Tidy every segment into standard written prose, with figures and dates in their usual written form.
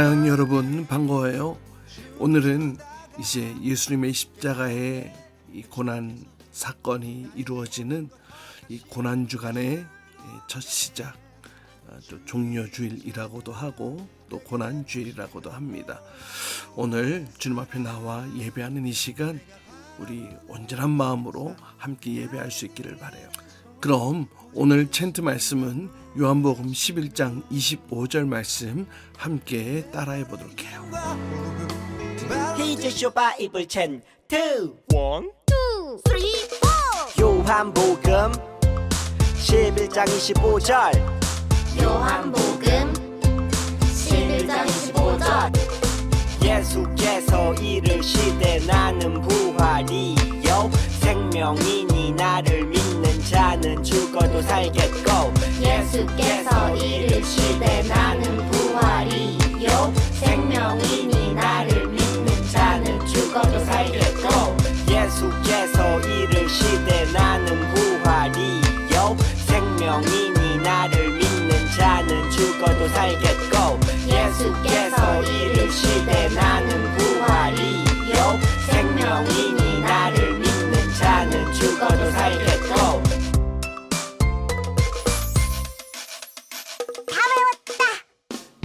사랑하는 여러분 반가워요. 오늘은 이제 예수님의 십자가의 이 고난 사건이 이루어지는 이 고난 주간의 첫 시작, 또 종려주일이라고도 하고 또 고난주일이라고도 합니다. 오늘 주님 앞에 나와 예배하는 이 시간, 우리 온전한 마음으로 함께 예배할 수 있기를 바라요. 그럼 오늘 챈트 말씀은 요한복음 11장 25절 말씀 함께 따라해 보도록 해요. Here's your Bible chant. 2, 1, 2, 3, 4 요한복음 11장 25절. 요한복음 11장 25절 예수께서 이르시되 나는 부활이요 생명이니 나를 믿는 자는 죽어도 살겠고. 예수께서 이르시되 나는 부활이요 생명이니 나를 믿는 자는 죽어도 살겠고. 예수께서 이르시되 나는 부활이요 생명이니 나를 믿는 자는 죽어도 살겠고. 예수께서 이르시되 나는 부활이요 생명이니 나를 믿는 자는 죽어도 살겠고.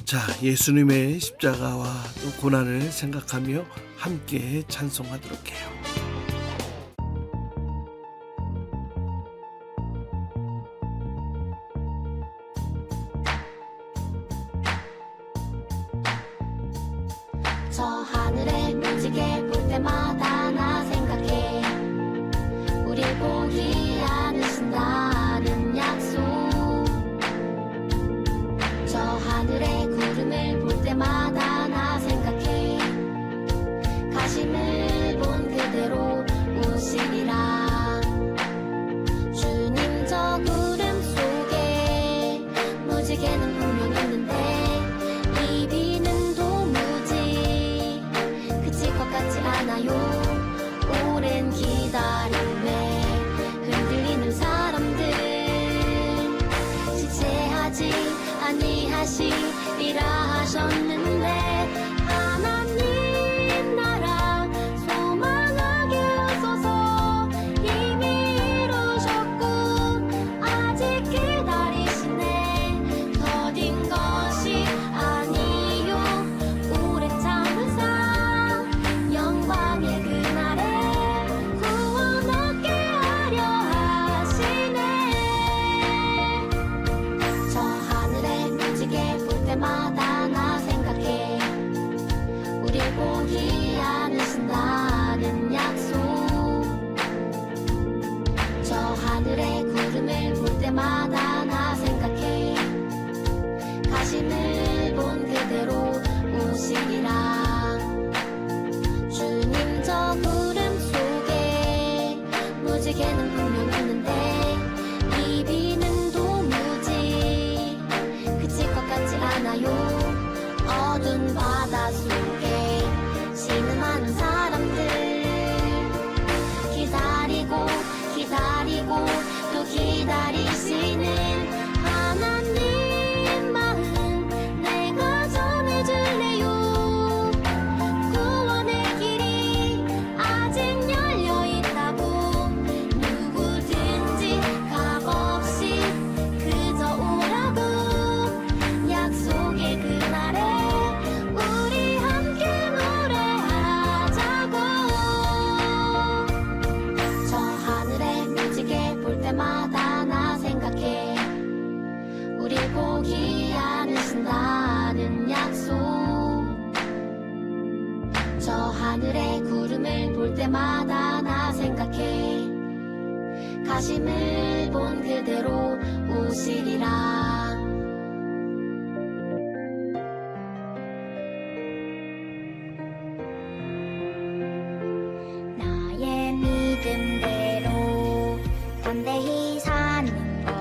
자, 예수님의 십자가와 또 고난을 생각하며 함께 찬송하도록 해요. 저 하늘의 무지개 볼 때마다 나 생각해 우릴 보기 않으신다는 약속. 저 하늘의 구름을 볼 때마다 나 생각해 가심을 본 그대로 오시리라. 주님 저 구름 속에 무지개는 분명 있는데 이 비는 도무지 그칠 것 같지 않아요. 오랜 기다림에 흔들리는 사람들 지체하지 아니하시리라 하셨는데 하나님 나라 소망하게 하소서. 이미 이루셨고 아직 기다리시네. 더딘 것이 아니요 오래 참은 사 영광의 그날에 구원 얻게 하려 하시네. 저 하늘의 무지개 볼 때마다 나 생각해 우릴 보기 않으신다는 약속. 저 하늘의 구름을 볼 때마다 나 생각해 가심을 본 그대로 오시리라. 주님 저 구름 속에 무지개는 분명 있는데 이 비는 도무지 그칠 것 같지 않아요. 어두운 바다 속에 신음하는 사람들 기다리고 기다리고 또 기다리시는 하나님 마음 내가 전해줄래요. 구원의 길이 아직 열려있다고 누구든지 값없이 그저 오라고. 약속의 그날에 우리 함께 노래하자고. 저 하늘의 무지개 볼 때마다 나 생각해 우릴 보기 않으신다는 약속. 저 하늘의 구름을 볼 때마다 나 생각해 가심을 본 그대로 오시리라. 나의 믿음대로 담대히 사는 것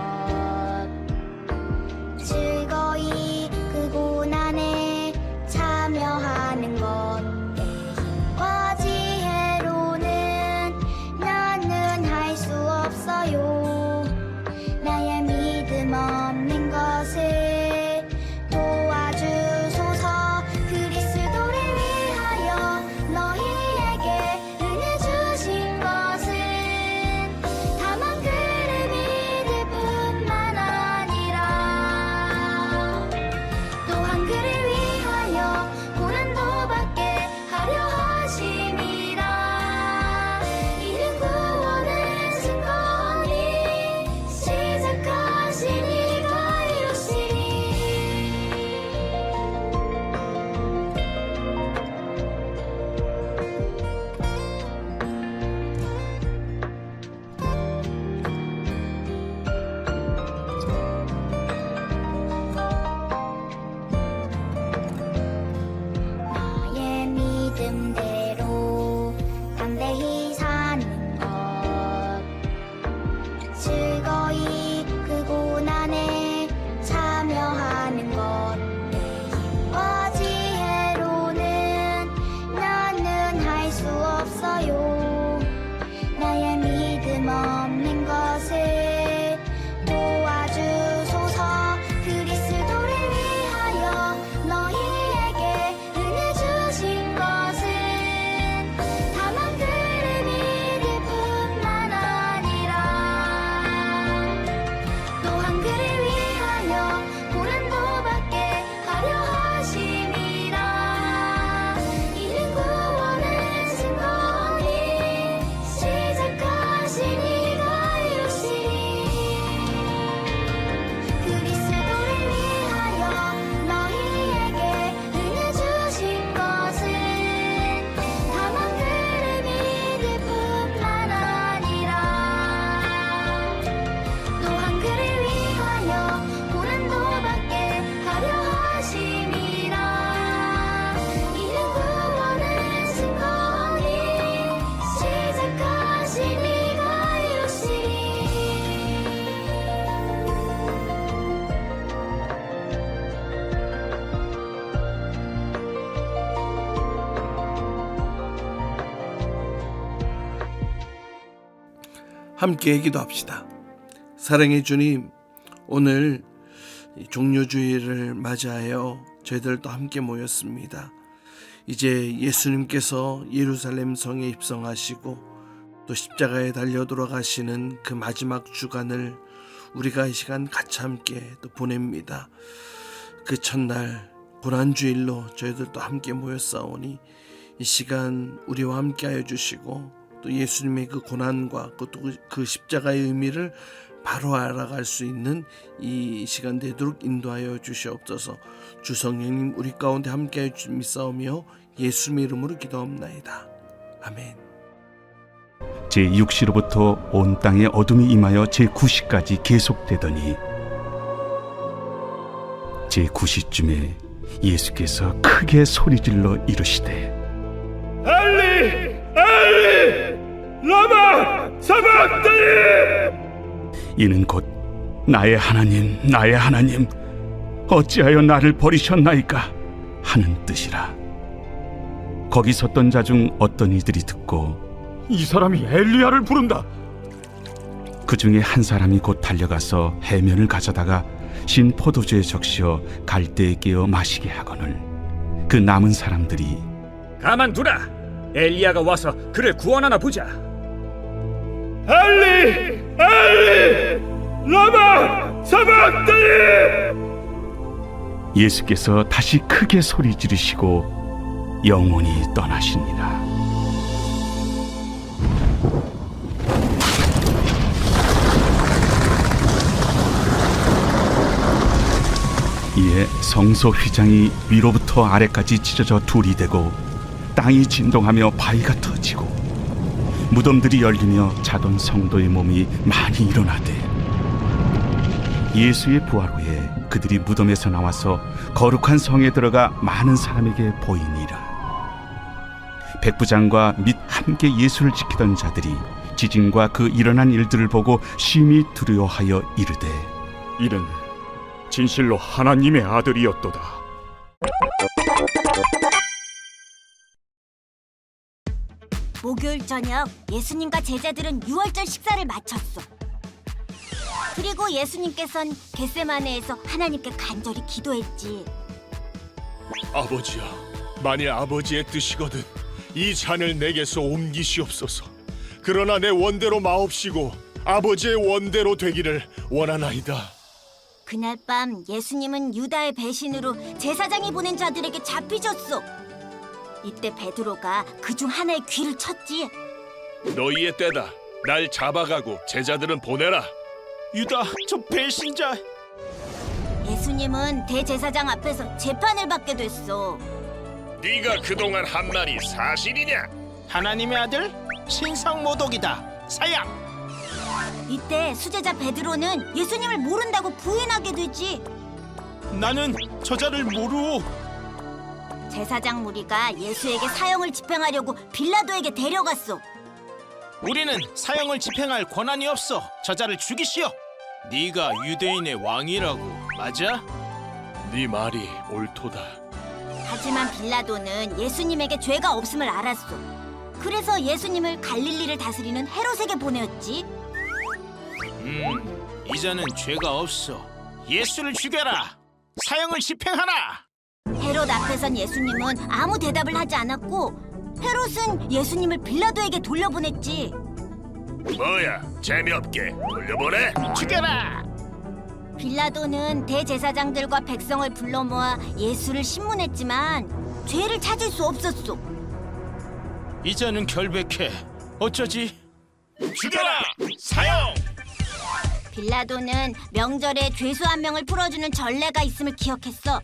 즐거이 그 고난에 참여하는 것 내 힘과 지혜로는 나는 할 수 없어요. 나의 믿음 없는 것 함께 기도합시다. 사랑의 주님, 오늘 종료주일을 맞이하여 저희들도 함께 모였습니다. 이제 예수님께서 예루살렘 성에 입성하시고 또 십자가에 달려 돌아가시는 그 마지막 주간을 우리가 이 시간 같이 함께 또 보냅니다. 그 첫날 고난주일로 저희들도 함께 모였사오니 이 시간 우리와 함께 하여 주시고 또 예수님의 그 고난과 또 그 십자가의 의미를 바로 알아갈 수 있는 이 시간 되도록 인도하여 주시옵소서. 주 성령님 우리 가운데 함께하여 주미사오며 예수님의 이름으로 기도합나이다. 아멘. 제6시로부터 온 땅에 어둠이 임하여 제9시까지 계속되더니 제9시쯤에 예수께서 크게 소리질러 이르시되 엘리 엘리 라마 사박다니. 이는 곧 나의 하나님 나의 하나님 어찌하여 나를 버리셨나이까 하는 뜻이라. 거기 섰던 자 중 어떤 이들이 듣고 이 사람이 엘리야를 부른다. 그 중에 한 사람이 곧 달려가서 해면을 가져다가 신 포도주에 적시어 갈대에 끼어 마시게 하거늘 그 남은 사람들이 가만두라. 엘리야가 와서 그를 구원하나 보자. 엘리 엘리 라마 사박다니. 예수께서 다시 크게 소리 지르시고 영원히 떠나시니라. 이에 성소 휘장이 위로부터 아래까지 찢어져 둘이 되고 땅이 진동하며 바위가 터지고 무덤들이 열리며 자던 성도의 몸이 많이 일어나되 예수의 부활 후에 그들이 무덤에서 나와서 거룩한 성에 들어가 많은 사람에게 보이니라. 백부장과 및 함께 예수를 지키던 자들이 지진과 그 일어난 일들을 보고 심히 두려워하여 이르되 이는 진실로 하나님의 아들이었도다. 목요일 저녁 예수님과 제자들은 유월절 식사를 마쳤어. 그리고 예수님께선 겟세마네에서 하나님께 간절히 기도했지. 아버지야, 만일 아버지의 뜻이거든 이 잔을 내게서 옮기시옵소서. 그러나 내 원대로 마옵시고 아버지의 원대로 되기를 원하나이다. 그날 밤 예수님은 유다의 배신으로 제사장이 보낸 자들에게 잡히셨어. 이때 베드로가 그중 하나의 귀를 쳤지. 너희의 때다. 날 잡아가고 제자들은 보내라. 유다, 저 배신자. 예수님은 대제사장 앞에서 재판을 받게 됐어. 네가 그동안 한 말이 사실이냐? 하나님의 아들? 신상모독이다. 사양. 이때 수제자 베드로는 예수님을 모른다고 부인하게 되지. 나는 저자를 모르오. 제사장 무리가 예수에게 사형을 집행하려고 빌라도에게 데려갔어. 우리는 사형을 집행할 권한이 없어. 저자를 죽이시오. 네가 유대인의 왕이라고 맞아? 네 말이 옳도다. 하지만 빌라도는 예수님에게 죄가 없음을 알았어. 그래서 예수님을 갈릴리를 다스리는 헤롯에게 보냈지. 이자는 죄가 없어. 예수를 죽여라. 사형을 집행하라. 헤롯 앞에선 예수님은 아무 대답을 하지 않았고 헤롯은 예수님을 빌라도에게 돌려보냈지. 뭐야, 재미없게 돌려보내? 죽여라. 빌라도는 대제사장들과 백성을 불러 모아 예수를 신문했지만 죄를 찾을 수 없었어. 이자는 결백해. 어쩌지? 죽여라! 사형! 빌라도는 명절에 죄수 한 명을 풀어주는 전례가 있음을 기억했어.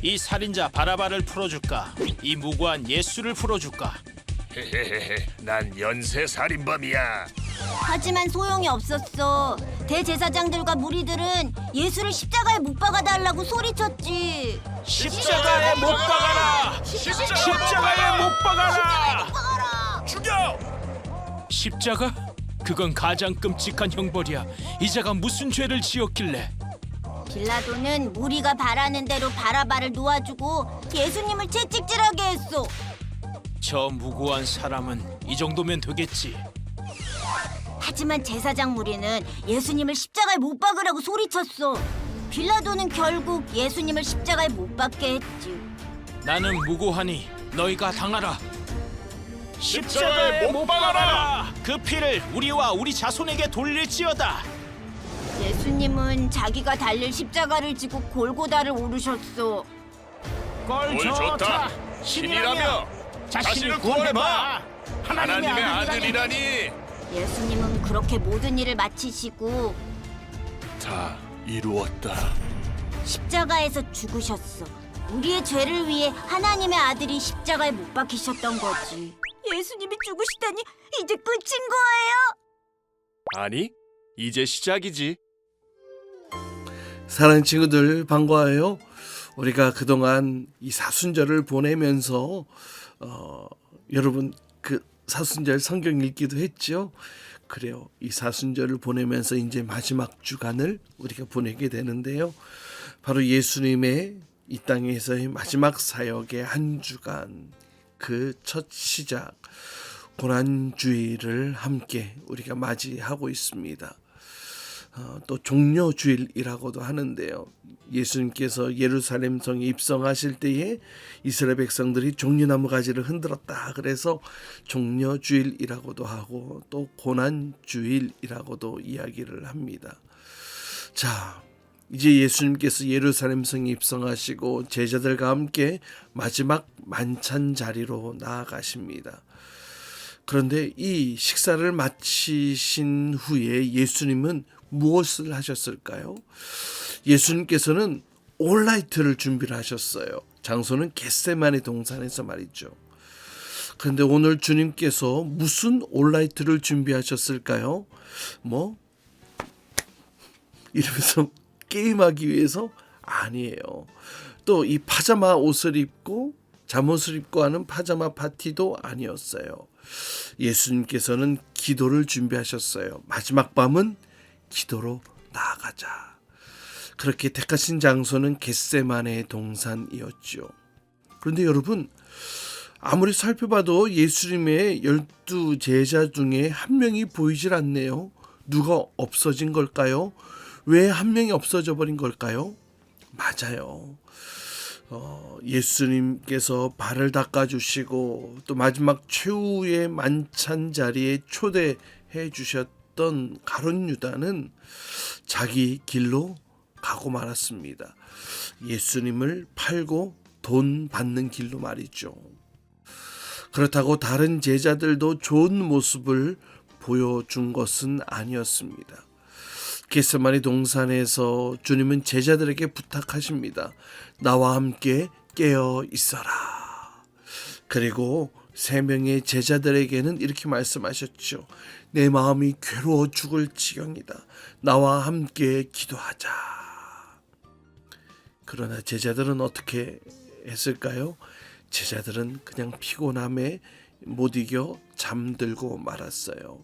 이 살인자 바라바를 풀어줄까? 이 무고한 예수를 풀어줄까? 헤헤헤헤, 난 연쇄 살인범이야. 하지만 소용이 없었어. 대제사장들과 무리들은 예수를 십자가에 못 박아달라고 소리쳤지. 십자가에 못 박아라! 십자가에 못 박아라! 죽여! 십자가? 그건 가장 끔찍한 형벌이야. 이자가 무슨 죄를 지었길래? 빌라도는 무리가 바라는 대로 바라바를 놓아주고 예수님을 채찍질하게 했어. 저 무고한 사람은 이 정도면 되겠지. 하지만 제사장 무리는 예수님을 십자가에 못 박으라고 소리쳤어. 빌라도는 결국 예수님을 십자가에 못 박게 했지. 나는 무고하니 너희가 당하라. 십자가에 못 박아라. 그 피를 우리와 우리 자손에게 돌릴지어다. 예수님은 자기가 달릴 십자가를 지고 골고다를 오르셨어. 꼴 꼴 좋다. 신이라며 자신을 구원해봐. 하나님의 아들이라니. 예수님은 그렇게 모든 일을 마치시고 다 이루었다. 십자가에서 죽으셨어. 우리의 죄를 위해 하나님의 아들이 십자가에 못 박히셨던 거지. 예수님이 죽으시다니 이제 끝인 거예요? 아니, 이제 시작이지. 사랑하는 친구들 반가워요. 우리가 그동안 이 사순절을 보내면서 여러분 그 사순절 성경 읽기도 했죠. 그래요. 이 사순절을 보내면서 이제 마지막 주간을 우리가 보내게 되는데요. 바로 예수님의 이 땅에서의 마지막 사역의 한 주간, 그 첫 시작 고난주일을 함께 우리가 맞이하고 있습니다. 또 종려주일이라고도 하는데요. 예수님께서 예루살렘 성에 입성하실 때에 이스라엘 백성들이 종려나무 가지를 흔들었다. 그래서 종려주일이라고도 하고 또 고난주일이라고도 이야기를 합니다. 자, 이제 예수님께서 예루살렘 성에 입성하시고 제자들과 함께 마지막 만찬 자리로 나아가십니다. 그런데 이 식사를 마치신 후에 예수님은 무엇을 하셨을까요? 예수님께서는 올라이트를 준비를 하셨어요. 장소는 겟세마네 동산에서 말이죠. 그런데 오늘 주님께서 무슨 올라이트를 준비하셨을까요? 이러면서 게임하기 위해서? 아니에요. 또 이 파자마 옷을 입고 잠옷을 입고 하는 파자마 파티도 아니었어요. 예수님께서는 기도를 준비하셨어요. 마지막 밤은 기도로 나아가자. 그렇게 택하신 장소는 겟세마네 동산이었죠. 그런데 여러분, 아무리 살펴봐도 예수님의 12 제자 중에 한 명이 보이질 않네요. 누가 없어진 걸까요? 왜 한 명이 없어져 버린 걸까요? 맞아요. 예수님께서 발을 닦아주시고 또 마지막 최후의 만찬 자리에 초대해 주셨던 가룟 유다는 자기 길로 가고 말았습니다. 예수님을 팔고 돈 받는 길로 말이죠. 그렇다고 다른 제자들도 좋은 모습을 보여준 것은 아니었습니다. 겟세마네 동산에서 주님은 제자들에게 부탁하십니다. 나와 함께 깨어 있어라. 그리고 3명의 제자들에게는 이렇게 말씀하셨죠. 내 마음이 괴로워 죽을 지경이다. 나와 함께 기도하자. 그러나 제자들은 어떻게 했을까요? 제자들은 그냥 피곤함에 못 이겨 잠들고 말았어요.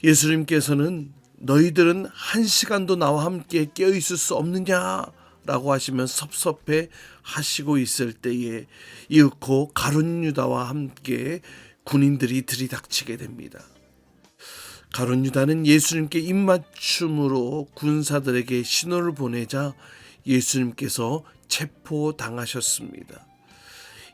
예수님께서는 너희들은 1시간도 나와 함께 깨어있을 수 없느냐라고 하시면 섭섭해 하시고 있을 때에 이윽고 가룟 유다와 함께 군인들이 들이닥치게 됩니다. 가룟 유다는 예수님께 입맞춤으로 군사들에게 신호를 보내자 예수님께서 체포당하셨습니다.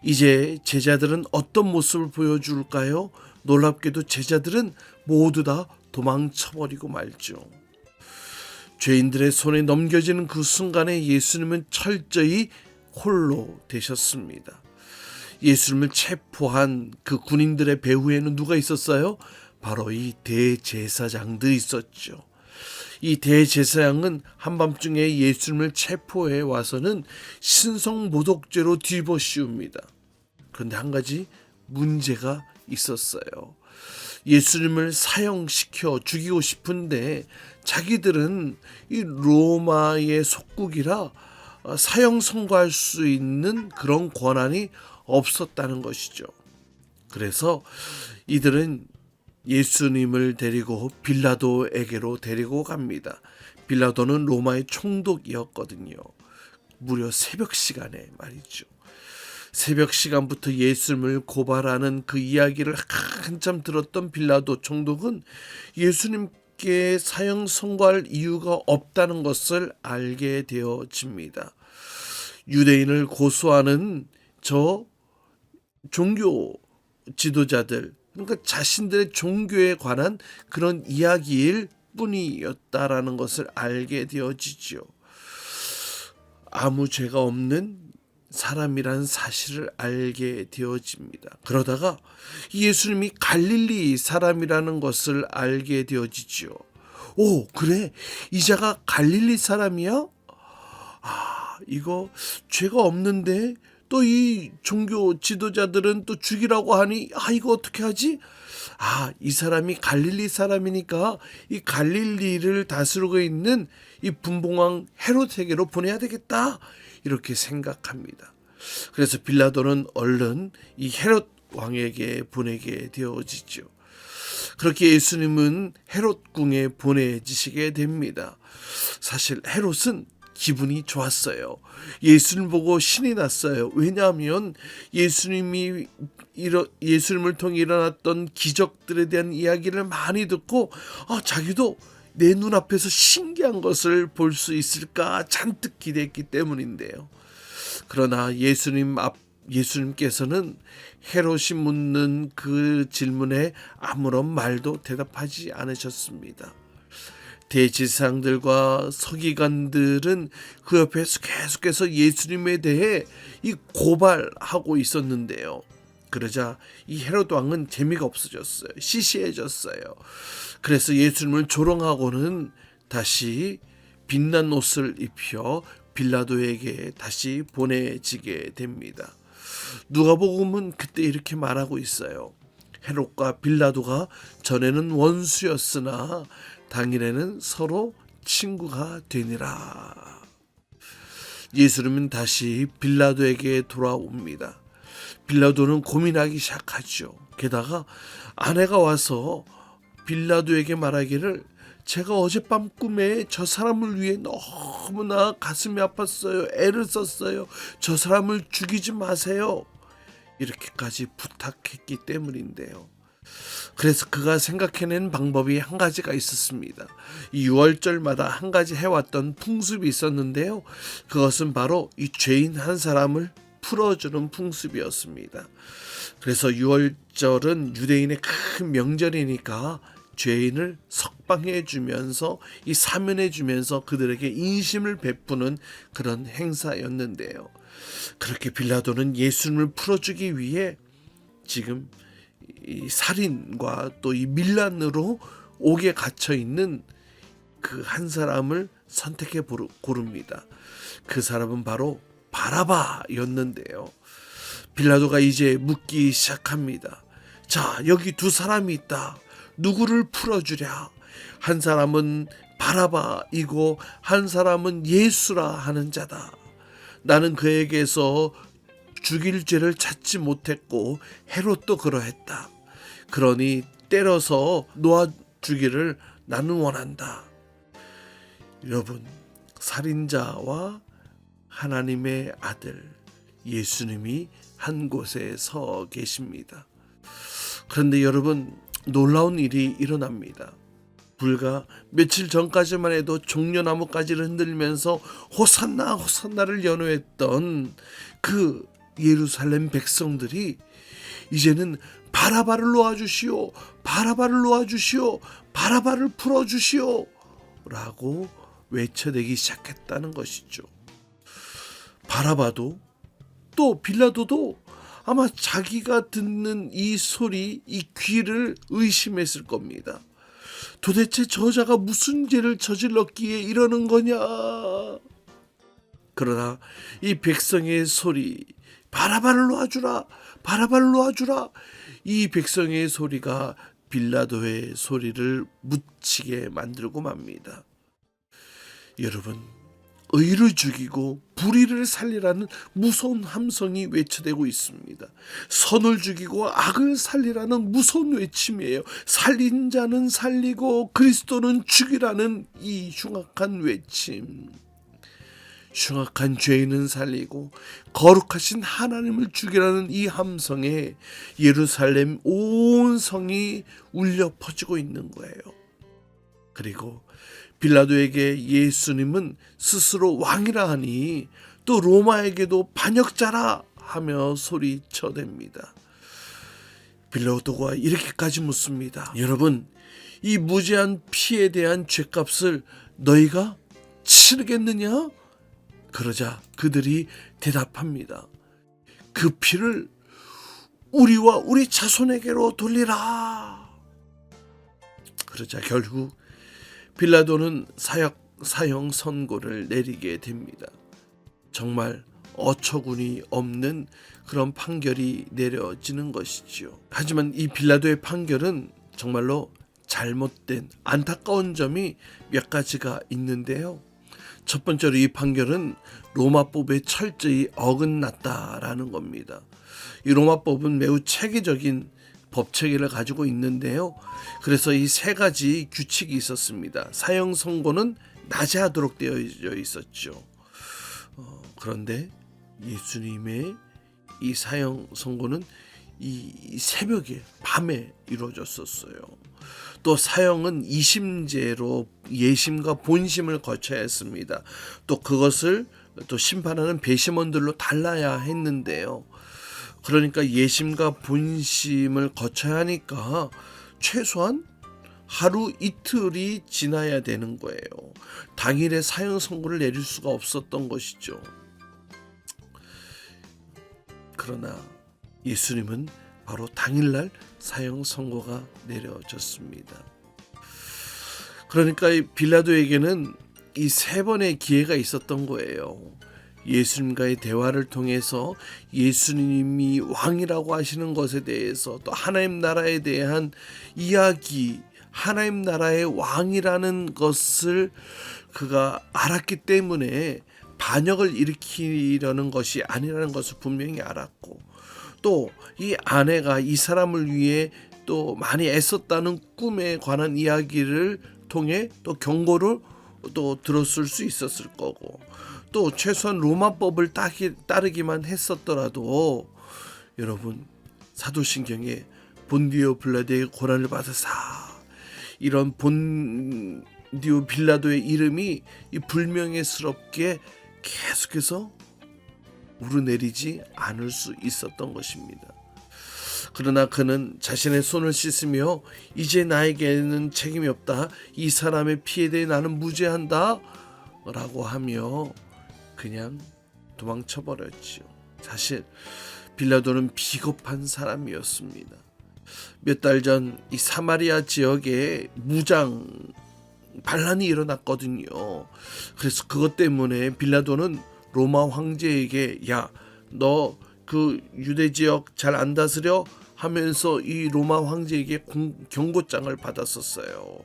이제 제자들은 어떤 모습을 보여줄까요? 놀랍게도 제자들은 모두 다 도망쳐버리고 말죠. 죄인들의 손에 넘겨지는 그 순간에 예수님은 철저히 홀로 되셨습니다. 예수님을 체포한 그 군인들의 배후에는 누가 있었어요? 바로 이 대제사장들이 있었죠. 이 대제사장은 한밤중에 예수님을 체포해 와서는 신성모독죄로 뒤집어씌웁니다. 그런데 한 가지 문제가 있었어요. 예수님을 사형시켜 죽이고 싶은데 자기들은 이 로마의 속국이라 사형 선고할 수 있는 그런 권한이 없었다는 것이죠. 그래서 이들은 예수님을 데리고 빌라도에게로 데리고 갑니다. 빌라도는 로마의 총독이었거든요. 무려 새벽 시간에 말이죠. 새벽 시간부터 예수님을 고발하는 그 이야기를 한참 들었던 빌라도 총독은 예수님께 사형 선고할 이유가 없다는 것을 알게 되어집니다. 유대인을 고소하는 저 종교 지도자들, 그러니까 자신들의 종교에 관한 그런 이야기일 뿐이었다라는 것을 알게 되어지죠. 아무 죄가 없는 사람이라는 사실을 알게 되어집니다. 그러다가 예수님이 갈릴리 사람이라는 것을 알게 되어지죠. 오, 그래? 이자가 갈릴리 사람이야? 이거 죄가 없는데 또 이 종교 지도자들은 또 죽이라고 하니 이거 어떻게 하지? 이 사람이 갈릴리 사람이니까 이 갈릴리를 다스리고 있는 이 분봉왕 헤롯에게로 보내야 되겠다, 이렇게 생각합니다. 그래서 빌라도는 얼른 이 헤롯 왕에게 보내게 되어지죠. 그렇게 예수님은 헤롯 궁에 보내지시게 됩니다. 사실 헤롯은 기분이 좋았어요. 예수님 보고 신이 났어요. 왜냐하면 예수님을 통해 일어났던 기적들에 대한 이야기를 많이 듣고 자기도 내 눈앞에서 신기한 것을 볼 수 있을까 잔뜩 기대했기 때문인데요. 그러나 예수님께서는 헤롯이 묻는 그 질문에 아무런 말도 대답하지 않으셨습니다. 대지상들과 서기관들은 그 옆에서 계속해서 예수님에 대해 이 고발하고 있었는데요. 그러자 이 헤롯 왕은 재미가 없어졌어요. 시시해졌어요. 그래서 예수님을 조롱하고는 다시 빛난 옷을 입혀 빌라도에게 다시 보내지게 됩니다. 누가복음은 그때 이렇게 말하고 있어요. 헤롯과 빌라도가 전에는 원수였으나 당일에는 서로 친구가 되니라. 예수님은 다시 빌라도에게 돌아옵니다. 빌라도는 고민하기 시작하죠. 게다가 아내가 와서 빌라도에게 말하기를, 제가 어젯밤 꿈에 저 사람을 위해 너무나 가슴이 아팠어요. 애를 썼어요. 저 사람을 죽이지 마세요. 이렇게까지 부탁했기 때문인데요. 그래서 그가 생각해낸 방법이 한 가지가 있었습니다. 이 유월절마다 한 가지 해왔던 풍습이 있었는데요. 그것은 바로 이 죄인 한 사람을 풀어주는 풍습이었습니다. 그래서 유월절은 유대인의 큰 명절이니까 죄인을 석방해 주면서 이 사면해 주면서 그들에게 인심을 베푸는 그런 행사였는데요. 그렇게 빌라도는 예수님을 풀어주기 위해 지금 이 살인과 또 이 밀란으로 옥에 갇혀 있는 그 한 사람을 선택해 고릅니다. 그 사람은 바로 바라바였는데요. 빌라도가 이제 묻기 시작합니다. 자, 여기 두 사람이 있다. 누구를 풀어주랴? 한 사람은 바라바이고 한 사람은 예수라 하는 자다. 나는 그에게서 죽일 죄를 찾지 못했고 헤롯도 그러했다. 그러니 때려서 놓아주기를 나는 원한다. 여러분, 살인자와 하나님의 아들 예수님이 한 곳에 서 계십니다. 그런데 여러분, 놀라운 일이 일어납니다. 불과 며칠 전까지만 해도 종려나무가지를 흔들면서 호산나 호산나를 연호했던 그 예루살렘 백성들이 이제는 바라바를 놓아주시오, 바라바를 놓아주시오, 바라바를 풀어주시오 라고 외쳐대기 시작했다는 것이죠. 바라바도 또 빌라도도 아마 자기가 듣는 이 소리, 이 귀를 의심했을 겁니다. 도대체 저자가 무슨 죄를 저질렀기에 이러는 거냐? 그러나 이 백성의 소리, 바라바를 놓아주라, 바라바를 놓아주라, 이 백성의 소리가 빌라도의 소리를 묻히게 만들고 맙니다. 여러분, 의를 죽이고 불의를 살리라는 무서운 함성이 외쳐대고 있습니다. 선을 죽이고 악을 살리라는 무서운 외침이에요. 살린 자는 살리고 그리스도는 죽이라는 이 흉악한 외침. 흉악한 죄인은 살리고 거룩하신 하나님을 죽이라는 이 함성에 예루살렘 온 성이 울려 퍼지고 있는 거예요. 그리고 빌라도에게 예수님은 스스로 왕이라 하니 또 로마에게도 반역자라 하며 소리쳐댑니다. 빌라도가 이렇게까지 묻습니다. 여러분, 이 무제한 피에 대한 죄값을 너희가 치르겠느냐? 그러자 그들이 대답합니다. 그 피를 우리와 우리 자손에게로 돌리라. 그러자 결국 빌라도는 사형 선고를 내리게 됩니다. 정말 어처구니 없는 그런 판결이 내려지는 것이지요. 하지만 이 빌라도의 판결은 정말로 잘못된 안타까운 점이 몇 가지가 있는데요. 첫 번째로 이 판결은 로마법에 철저히 어긋났다라는 겁니다. 이 로마법은 매우 체계적인 법 체계를 가지고 있는데요. 그래서 이 세 가지 규칙이 있었습니다. 사형 선고는 낮에 하도록 되어 있었죠. 그런데 예수님의 이 사형 선고는 이 새벽에 밤에 이루어졌었어요. 또 사형은 이심제로 예심과 본심을 거쳐야 했습니다. 또 그것을 또 심판하는 배심원들로 달라야 했는데요. 그러니까 예심과 본심을 거쳐야 하니까 최소한 하루 이틀이 지나야 되는 거예요. 당일에 사형 선고를 내릴 수가 없었던 것이죠. 그러나 예수님은 바로 당일날 사형 선고가 내려졌습니다. 그러니까 빌라도에게는 이 세 번의 기회가 있었던 거예요. 예수님과의 대화를 통해서 예수님이 왕이라고 하시는 것에 대해서, 또 하나님 나라에 대한 이야기, 하나님 나라의 왕이라는 것을 그가 알았기 때문에 반역을 일으키려는 것이 아니라는 것을 분명히 알았고, 또 이 아내가 이 사람을 위해 또 많이 애썼다는 꿈에 관한 이야기를 통해 또 경고를 또 들었을 수 있었을 거고, 또 최소한 로마법을 따르기만 했었더라도 여러분, 사도신경에 본디오 빌라도의 고난을 받으사, 이런 본디오 빌라도의 이름이 이 불명예스럽게 계속해서 우러내리지 않을 수 있었던 것입니다. 그러나 그는 자신의 손을 씻으며 이제 나에게는 책임이 없다, 이 사람의 피에 대해 나는 무죄한다 라고 하며 그냥 도망쳐버렸지요. 사실 빌라도는 비겁한 사람이었습니다. 몇 달 전 이 사마리아 지역에 무장 반란이 일어났거든요. 그래서 그것 때문에 빌라도는 로마 황제에게 야, 너 그 유대 지역 잘 안 다스려 하면서 이 로마 황제에게 경고장을 받았었어요.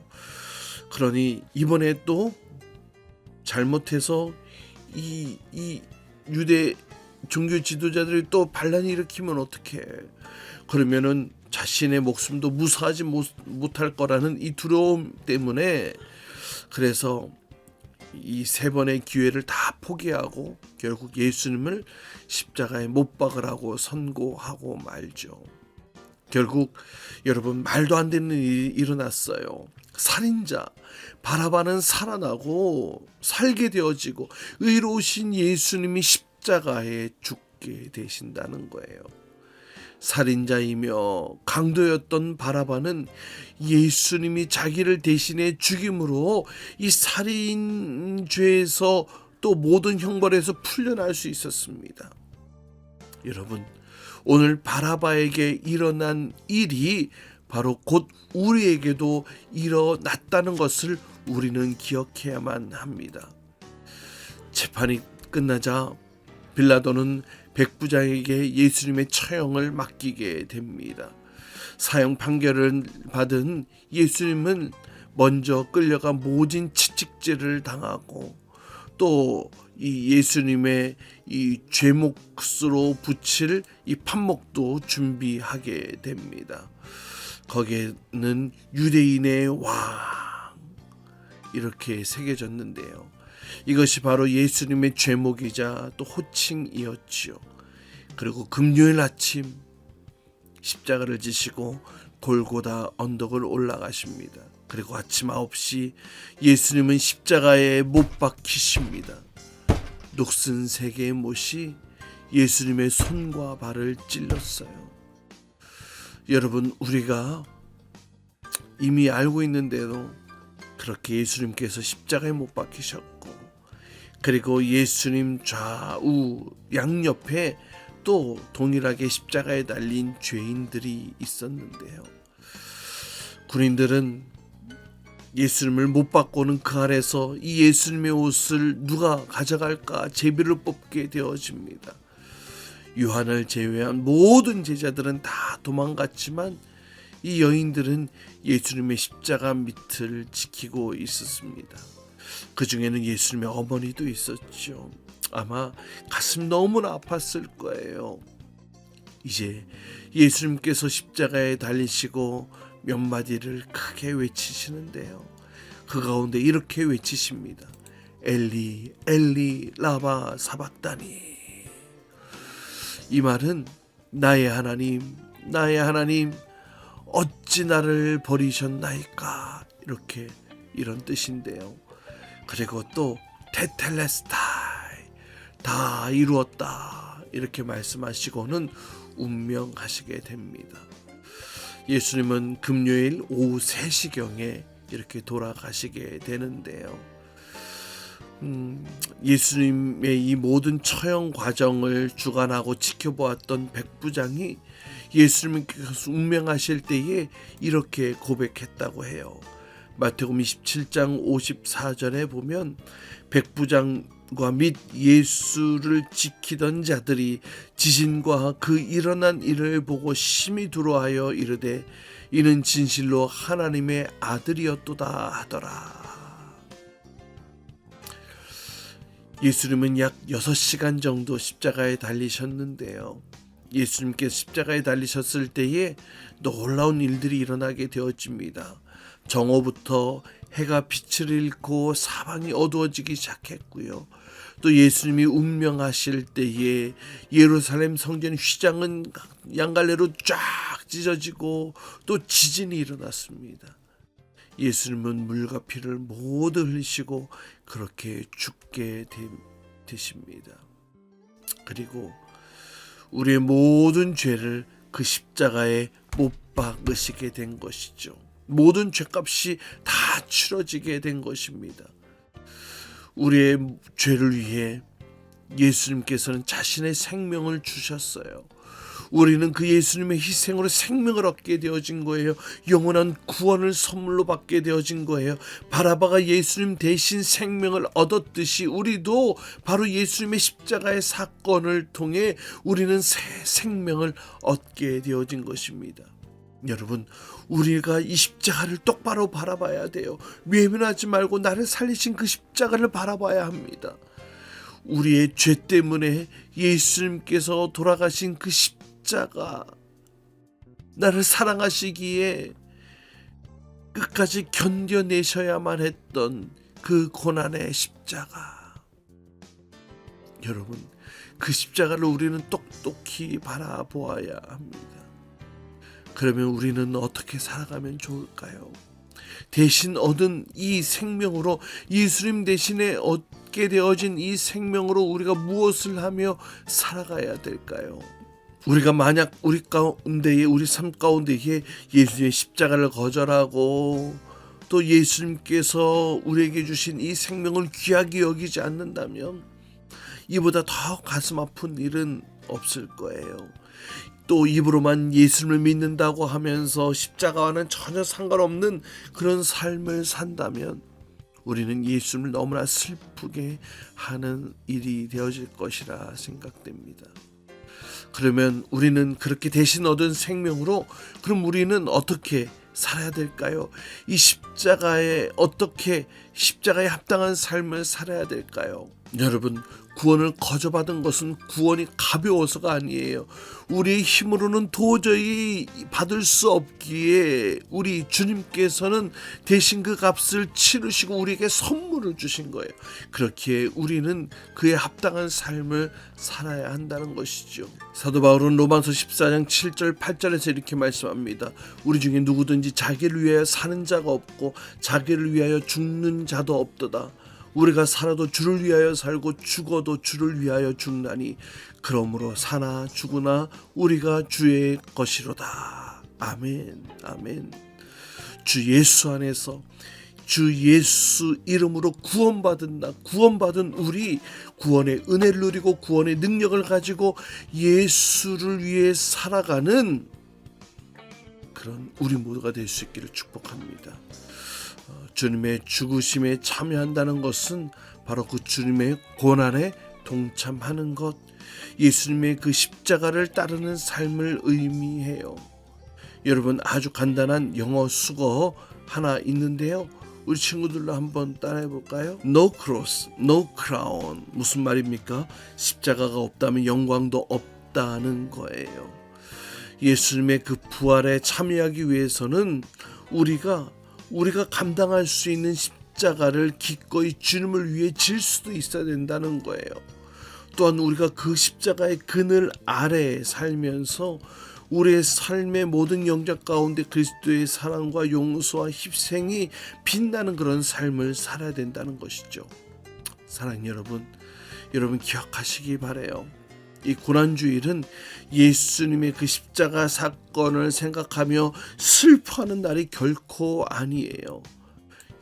그러니 이번에 또 잘못해서 이 유대 종교 지도자들이 또 반란이 일으키면 어떡해. 그러면은 자신의 목숨도 무사하지 못할 거라는 이 두려움 때문에, 그래서 이 세 번의 기회를 다 포기하고 결국 예수님을 십자가에 못 박으라고 선고하고 말죠. 결국 여러분, 말도 안 되는 일이 일어났어요. 살인자 바라바는 살아나고 살게 되어지고 의로우신 예수님이 십자가에 죽게 되신다는 거예요. 살인자이며 강도였던 바라바는 예수님이 자기를 대신해 죽임으로 이 살인죄에서 또 모든 형벌에서 풀려날 수 있었습니다. 여러분, 오늘 바라바에게 일어난 일이 바로 곧 우리에게도 일어났다는 것을 우리는 기억해야만 합니다. 재판이 끝나자 빌라도는 백부장에게 예수님의 처형을 맡기게 됩니다. 사형 판결을 받은 예수님은 먼저 끌려가 모진 채찍질을 당하고, 또 이 예수님의 이 죄목으로 붙일 이 판목도 준비하게 됩니다. 거기에는 유대인의 왕 이렇게 새겨졌는데요. 이것이 바로 예수님의 죄목이자 또 호칭이었지요. 그리고 금요일 아침 십자가를 지시고 골고다 언덕을 올라가십니다. 그리고 아침 9시 예수님은 십자가에 못 박히십니다. 녹슨 3개의 못이 예수님의 손과 발을 찔렀어요. 여러분, 우리가 이미 알고 있는데도 그렇게 예수님께서 십자가에 못 박히셨고, 그리고 예수님 좌우 양옆에 또 동일하게 십자가에 달린 죄인들이 있었는데요. 군인들은 예수님을 못 받고는 그 아래서 이 예수님의 옷을 누가 가져갈까 제비를 뽑게 되어집니다. 요한을 제외한 모든 제자들은 다 도망갔지만 이 여인들은 예수님의 십자가 밑을 지키고 있었습니다. 그 중에는 예수님의 어머니도 있었죠. 아마 가슴 너무나 아팠을 거예요. 이제 예수님께서 십자가에 달리시고 몇 마디를 크게 외치시는데요. 그 가운데 이렇게 외치십니다. 엘리 엘리 라마 사박다니. 이 말은 나의 하나님 나의 하나님 어찌 나를 버리셨나이까, 이렇게 이런 뜻인데요. 그리고 또 테텔레스타이, 다 이루었다, 이렇게 말씀하시고는 운명하시게 됩니다. 예수님은 금요일 오후 3시경에 이렇게 돌아가시게 되는데요. 예수님의 이 모든 처형 과정을 주관하고 지켜보았던 백부장이 예수님께서 운명하실 때에 이렇게 고백했다고 해요. 마태복음 27장 54절에 보면 백부장과 및 예수를 지키던 자들이 지진과 그 일어난 일을 보고 심히 두려워하여 이르되 이는 진실로 하나님의 아들이었도다 하더라. 예수님은 약 6시간 정도 십자가에 달리셨는데요. 예수님께서 십자가에 달리셨을 때에 놀라운 일들이 일어나게 되어집니다. 정오부터 해가 빛을 잃고 사방이 어두워지기 시작했고요. 또 예수님이 운명하실 때에 예루살렘 성전 휘장은 양갈래로 쫙 찢어지고 또 지진이 일어났습니다. 예수님은 물과 피를 모두 흘리시고 그렇게 죽게 되십니다. 그리고 우리의 모든 죄를 그 십자가에 못 박으시게 된 것이죠. 모든 죄값이 다 치러지게 된 것입니다. 우리의 죄를 위해 예수님께서는 자신의 생명을 주셨어요. 우리는 그 예수님의 희생으로 생명을 얻게 되어진 거예요. 영원한 구원을 선물로 받게 되어진 거예요. 바라바가 예수님 대신 생명을 얻었듯이 우리도 바로 예수님의 십자가의 사건을 통해 우리는 새 생명을 얻게 되어진 것입니다. 여러분, 우리가 이 십자가를 똑바로 바라봐야 돼요. 외면하지 말고 나를 살리신 그 십자가를 바라봐야 합니다. 우리의 죄 때문에 예수님께서 돌아가신 그 십자가, 나를 사랑하시기에 끝까지 견뎌내셔야만 했던 그 고난의 십자가. 여러분, 그 십자가를 우리는 똑똑히 바라보아야 합니다. 그러면 우리는 어떻게 살아가면 좋을까요? 대신 얻은 이 생명으로, 예수님 대신에 얻게 되어진 이 생명으로 우리가 무엇을 하며 살아가야 될까요? 우리가 만약 우리 삶 가운데에 예수님의 십자가를 거절하고 또 예수님께서 우리에게 주신 이 생명을 귀하게 여기지 않는다면 이보다 더 가슴 아픈 일은 없을 거예요. 또 입으로만 예수님을 믿는다고 하면서 십자가와는 전혀 상관없는 그런 삶을 산다면 우리는 예수님을 너무나 슬프게 하는 일이 되어질 것이라 생각됩니다. 그러면 우리는 그렇게 대신 얻은 생명으로 그럼 우리는 어떻게 살아야 될까요? 이 십자가에 어떻게 십자가에 합당한 삶을 살아야 될까요? 여러분, 구원을 거저받은 것은 구원이 가벼워서가 아니에요. 우리의 힘으로는 도저히 받을 수 없기에 우리 주님께서는 대신 그 값을 치르시고 우리에게 선물을 주신 거예요. 그렇기에 우리는 그에 합당한 삶을 살아야 한다는 것이죠. 사도 바울은 로마서 14장 7절 8절에서 이렇게 말씀합니다. 우리 중에 누구든지 자기를 위하여 사는 자가 없고 자기를 위하여 죽는 자도 없도다. 우리가 살아도 주를 위하여 살고 죽어도 주를 위하여 죽나니 그러므로 사나 죽으나 우리가 주의 것이로다. 아멘. 아멘. 주 예수 안에서 주 예수 이름으로 구원받은 우리 구원의 은혜를 누리고 구원의 능력을 가지고 예수를 위해 살아가는 그런 우리 모두가 될 수 있기를 축복합니다. 주님의 죽으심에 참여한다는 것은 바로 그 주님의 고난에 동참하는 것, 예수님의 그 십자가를 따르는 삶을 의미해요. 여러분, 아주 간단한 영어 수거 하나 있는데요. 우리 친구들로 한번 따라해 볼까요? No cross, no crown. 무슨 말입니까? 십자가가 없다면 영광도 없다는 거예요. 예수님의 그 부활에 참여하기 위해서는 우리가 감당할 수 있는 십자가를 기꺼이 주님을 위해 질 수도 있어야 된다는 거예요. 또한 우리가 그 십자가의 그늘 아래에 살면서 우리의 삶의 모든 영역 가운데 그리스도의 사랑과 용서와 희생이 빛나는 그런 삶을 살아야 된다는 것이죠. 사랑하는 여러분 기억하시기 바라요. 이 고난주일은 예수님의 그 십자가 사건을 생각하며 슬퍼하는 날이 결코 아니에요.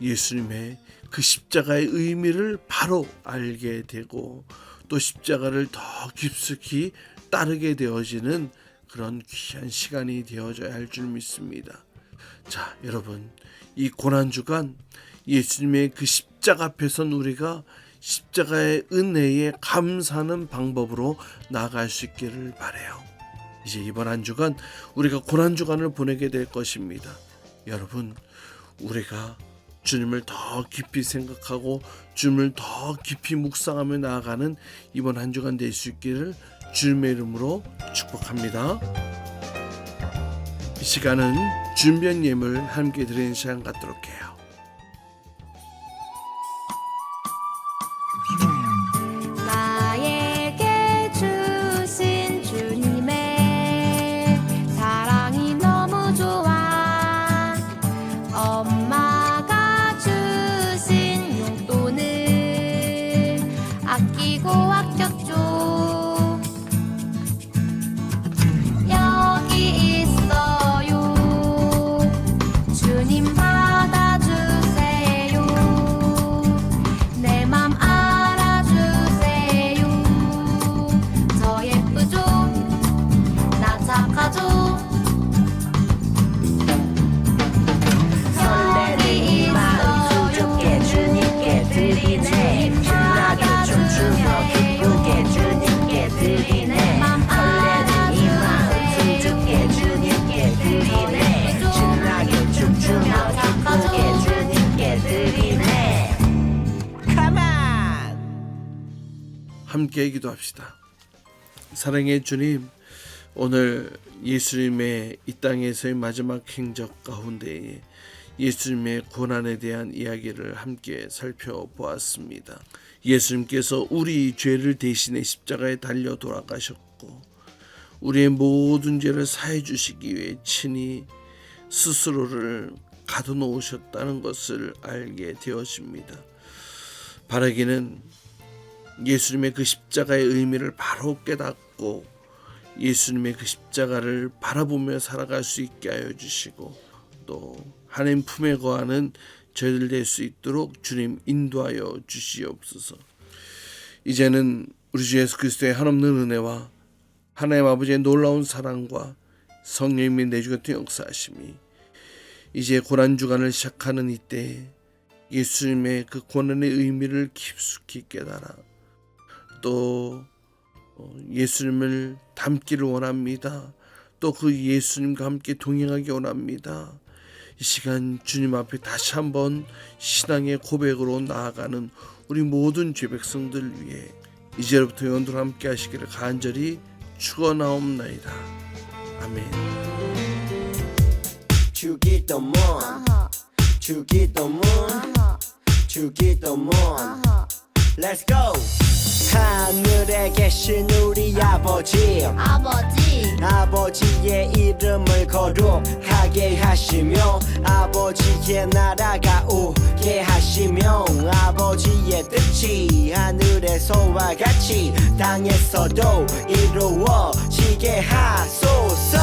예수님의 그 십자가의 의미를 바로 알게 되고 또 십자가를 더 깊숙이 따르게 되어지는 그런 귀한 시간이 되어져야 할 줄 믿습니다. 자, 여러분, 이 고난주간 예수님의 그 십자가 앞에선 우리가 십자가의 은혜에 감사하는 방법으로 나아갈 수 있기를 바라요. 이제 이번 한 주간 우리가 고난주간을 보내게 될 것입니다. 여러분, 우리가 주님을 더 깊이 생각하고 주님을 더 깊이 묵상하며 나아가는 이번 한 주간 될 수 있기를 주님의 이름으로 축복합니다. 이 시간은 준비한 예물 함께 드리는 시간 갖도록 해요. 나에게 주신 주님의 사랑이 너무 좋아. 엄마가 주신 용돈을 아끼고 아꼈죠. 여기 있어요. 주님 받아주세요. 내 맘 알아주세요. 저 예쁘죠? 나 착하죠? 설레는 이 마음 주께 주님께 드리네. 신나게 춤추며 기쁘게 주님께 드리네. 설레는 이 마음 주께 주님께 드리네. 신나게 춤추며 기쁘게 주님께 드리네. Come on! 함께 기도합시다. 사랑의 주님, 오늘 예수님의 이 땅에서의 마지막 행적 가운데에 예수님의 고난에 대한 이야기를 함께 살펴보았습니다. 예수님께서 우리 죄를 대신해 십자가에 달려 돌아가셨고 우리의 모든 죄를 사해 주시기 위해 친히 스스로를 가둬놓으셨다는 것을 알게 되었습니다. 바라기는 예수님의 그 십자가의 의미를 바로 깨닫고 예수님의 그 십자가를 바라보며 살아갈 수 있게 하여 주시고 또 하나님 품에 거하는 저희들 될 수 있도록 주님 인도하여 주시옵소서. 이제는 우리 주 예수 그리스도의 한없는 은혜와 하나님 아버지의 놀라운 사랑과 성령님의 내주같은 역사하심이 이제 고난주간을 시작하는 이때 예수님의 그 고난의 의미를 깊숙이 깨달아 또 예수님을 닮기를 원합니다. 또 그 예수님과 함께 동행하기 원합니다. 이 시간 주님 앞에 다시 한번 신앙의 고백으로 나아가는 우리 모든 죄 백성들 위해 이제부터 영원토록 함께 하시기를 간절히 축원하옵나이다. 아멘. 주기도문 주기도문 주기도문 Let's go. 하늘에 계신 우리 아버지 아버지의 이름을 거룩하게 하시며 아버지의 나라가 오게 하시며 아버지의 뜻이 하늘에서와 같이 땅에서도 이루어지게 하소서.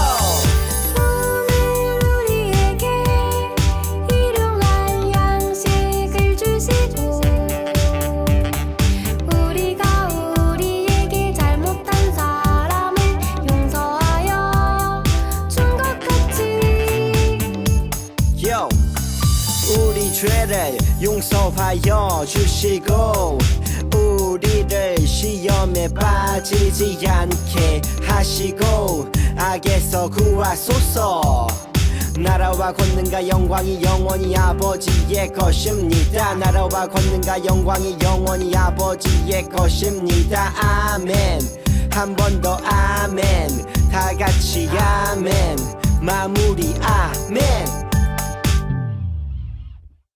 우리 죄를 용서하여 주시고 우리를 시험에 빠지지 않게 하시고 악에서 구하소서. 나라와 권능과 영광이 영원히 아버지의 것입니다. 나라와 권능과 영광이 영원히 아버지의 것입니다. 아멘. 한 번 더 아멘. 다 같이 아멘. 마무리 아멘.